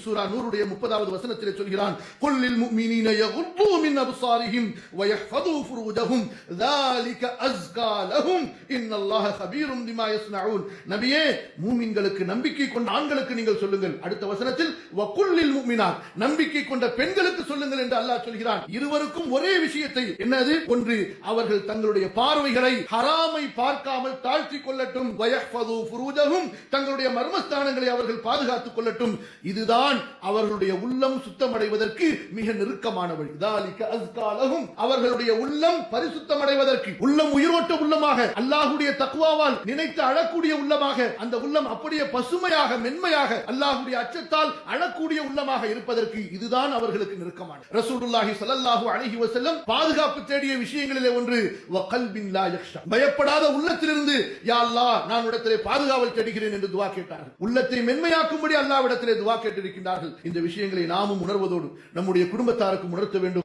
சூரா நூருடைய 30வது வசனத்திலே சொல்கிறான், குல்லில் முஃமினீன யகுது மின் அப்சாரிஹிம் வ யஹ்ஃபது ஃபுரூஜஹும் ذلك அஸ்கா லஹும் இன்னல்லாஹ கபீரும் பிமா யஸ்னஊன். நபியே, மூமின்களுக்கு, நம்பிக்கை கொண்ட ஆண்களுக்கு நீங்கள் சொல்லுங்கள். அடுத்த வசனத்தில் வ குல்லில் முஃமினாத், நம்பிக்கை கொண்ட பெண்களுக்கு சொல்லுங்கள் என்று அல்லாஹ் சொல்கிறான். இருவருக்கும் ஒரே விஷயத்தை, என்னது? ஒன்று, அவர்கள் தங்களுடைய பார்வைகளை ஹராமை பார்க்காமல் தாழ்த்திக் கொள்ளட்டும். வ யஹ்ஃபது ஃபுரூஜஹும், தங்களுடைய மர்மஸ்தானங்களை அவர்கள் பாதுகாத்துக் கொள்ளட்டும். இதுதான் அவர்களுடைய உள்ளம் சுத்தமடைவதற்கு மிக நெருக்கமான வழி. அவர்களுடைய உள்ளம் பரிசுத்தமடைவதற்கு, உள்ளம் உயிரோட்ட உள்ளமாக, அல்லாஹ்வுடைய தக்வாவால் நினைத்து அழக்கூடிய உள்ளமாக, அந்த உள்ளம் அப்படியே பசுமையாக, மென்மையாக, அல்லாஹ்வுடைய அச்சத்தால் அழக்கூடிய உள்ளமாக இருப்பதற்கு இதுதான் அவர்களுக்கு நெருக்கமான. ரசூலுல்லாஹி ஸல்லல்லாஹு அலைஹி வஸல்லம் பாதுகாப்பு தேடிய விஷயங்களிலே ஒன்று வகல்பின் லா யக்ஷா, பயப்படாத உள்ளத்திலிருந்து யா அல்லாஹ் நான் உடத்திலே பாதுகாவல் தேடுகிறேன் என்று துஆ கேட்டார்கள். உள்ளத்தை மென்மையாக்கும்படி அல்லாஹ்விடத்திலே துஆ கேட்டிருக்கிறார்கள். இந்த விஷயங்களை நாமும் உணர்வதோடு நம்முடைய குடும்பத்தாருக்கும் உணர்த்த வேண்டும்.